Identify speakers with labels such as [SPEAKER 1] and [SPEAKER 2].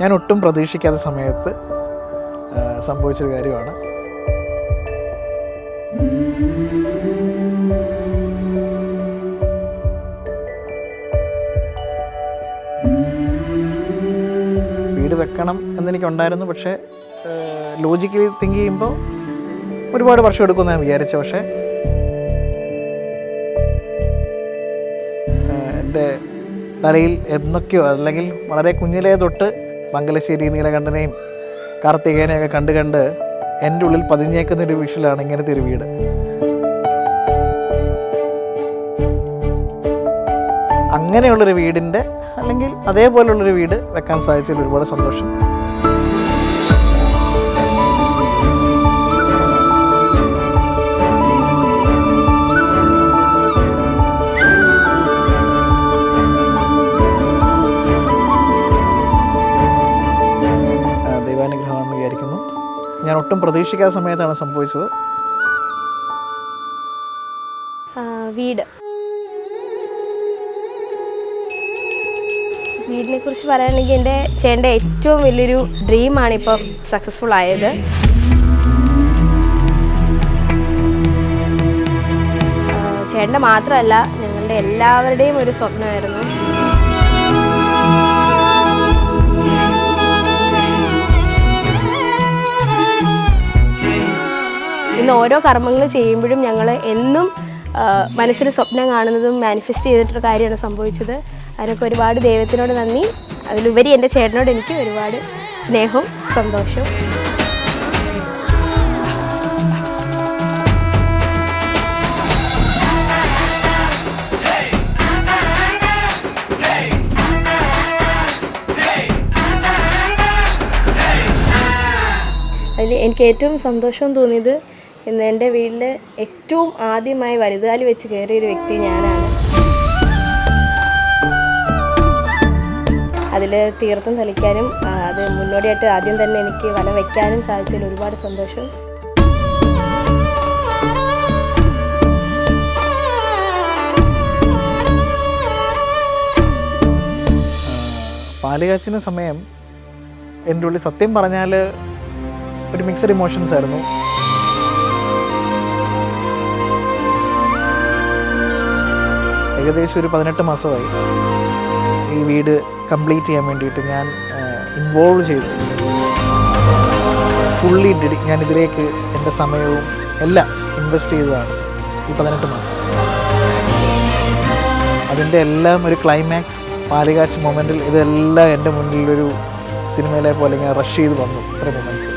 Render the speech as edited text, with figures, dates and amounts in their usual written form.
[SPEAKER 1] ഞാൻ ഒട്ടും പ്രതീക്ഷിക്കാത്ത സമയത്ത് സംഭവിച്ചൊരു കാര്യമാണ്. വീട് വെക്കണം എന്നെനിക്കുണ്ടായിരുന്നു. പക്ഷേ ലോജിക്കലി തിങ്ക് ചെയ്യുമ്പോൾ ഒരുപാട് വർഷം എടുക്കുമെന്ന് ഞാൻ വിചാരിച്ചു. പക്ഷേ എൻ്റെ തലയിൽ എന്നൊക്കെയോ അല്ലെങ്കിൽ വളരെ കുഞ്ഞിലേ തൊട്ട് മംഗലശ്ശേരി നീലകണ്ഠനെയും കാർത്തികേയനെയൊക്കെ കണ്ട് എൻ്റെ ഉള്ളിൽ പതിഞ്ഞേക്കുന്നൊരു വിഷലാണ് ഇങ്ങനത്തെ ഒരു വീട്. അങ്ങനെയുള്ളൊരു വീടിൻ്റെ അല്ലെങ്കിൽ അതേപോലുള്ളൊരു വീട് വെക്കാൻ സാധിച്ചതിൽ ഒരുപാട് സന്തോഷം. ദൈവാനുഗ്രഹമാണെന്ന് വിചാരിക്കുന്നു. ഞാൻ ഒട്ടും പ്രതീക്ഷിക്കാത്ത സമയത്താണ് സംഭവിച്ചത്.
[SPEAKER 2] വീടിനെ കുറിച്ച് പറയുകയാണെങ്കിൽ എൻ്റെ ചേട്ടൻ്റെ ഏറ്റവും വലിയൊരു ഡ്രീമാണ് ഇപ്പം സക്സസ്ഫുൾ ആയത്. ചേട്ടൻ്റെ മാത്രമല്ല ഞങ്ങളുടെ എല്ലാവരുടെയും ഒരു സ്വപ്നമായിരുന്നു. ഇന്ന് ഓരോ കർമ്മങ്ങൾ ചെയ്യുമ്പോഴും ഞങ്ങൾ എന്നും മനസ്സിൽ സ്വപ്നം കാണുന്നതും മാനിഫെസ്റ്റ് ചെയ്തിട്ടൊരു കാര്യമാണ് സംഭവിച്ചത്. അതിനൊക്കെ ഒരുപാട് ദൈവത്തിനോട് നന്ദി. അതിലുപരി എൻ്റെ ചേട്ടനോട് എനിക്ക് ഒരുപാട് സ്നേഹവും സന്തോഷവും. അതിൽ എനിക്ക് ഏറ്റവും സന്തോഷം തോന്നിയത് ഇന്ന് എൻ്റെ വീട്ടിൽ ഏറ്റവും ആദ്യമായി വലുതാലി വെച്ച് കയറിയൊരു വ്യക്തി ഞാനാണ്. അതിൽ തീർത്ഥം തളിക്കാനും അത് മുന്നോടിയായിട്ട് ആദ്യം തന്നെ എനിക്ക് വല വയ്ക്കാനും സാധിച്ചതിൽ ഒരുപാട് സന്തോഷം.
[SPEAKER 1] പാലുകാച്ചിന് സമയം എൻ്റെ ഉള്ളിൽ സത്യം പറഞ്ഞാൽ ഒരു മിക്സഡ് ഇമോഷൻസ് ആയിരുന്നു. ഏകദേശം ഒരു 18 മാസമായി ഈ വീട് കംപ്ലീറ്റ് ചെയ്യാൻ വേണ്ടിയിട്ട് ഞാൻ ഇൻവോൾവ് ചെയ്തു. ഫുള്ളി ഞാൻ ഇതിലേക്ക് എൻ്റെ സമയവും എല്ലാം ഇൻവെസ്റ്റ് ചെയ്തതാണ് ഈ 18 മാസം. അതിൻ്റെ എല്ലാം ഒരു ക്ലൈമാക്സ് പാലുകാച്ച് മൊമെൻറ്റിൽ ഇതെല്ലാം എൻ്റെ മുന്നിലൊരു സിനിമയിലെ പോലെ ഇങ്ങനെ റഷ് ചെയ്ത് വന്നു. ഇത്രയും മൊമെൻറ്റ്സ്.